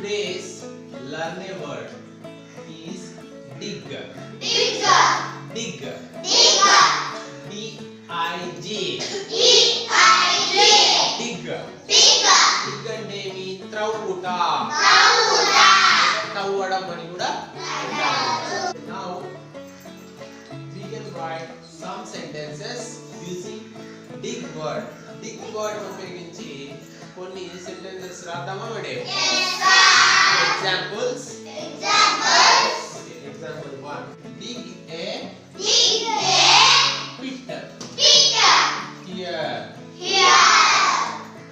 Today's learn a word is dig. Dig. Dig. Dig. D-I-G. D-I-G. Dig. Dig. Dig అంటే ఏమి? త్రవ్వుట. త్రవ్వుట. తవ్వడం అని కూడా అంటారు. Now we can write some sentences using dig word. Dig word ఉపయోగించి కొన్ని sentences రాద్దామా madam? Yes sir. Examples. Example 1. Dig a pit. Here.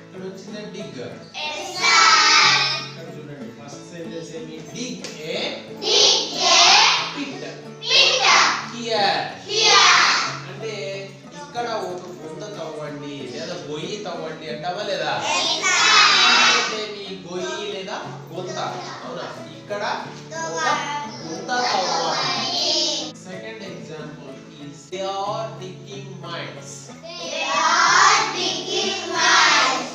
ఇక్కడ వచ్చింది dig. Yes sir. ఇక్కడ చూడండి ఫస్ట్ సెంటెన్స్ ఏమి? Dig a pit. Here. అంటే ఇక్కడ ఒక గుంత తవ్వండి లేదా గొయ్యి తవ్వండి అంటావా లేదా? అంటే మీ గొయ్యి లేదా గుంత, అవునా? ఇక్కడ ఒక గుంత తవ్వండి. Second example is they are digging mines. They are digging mines.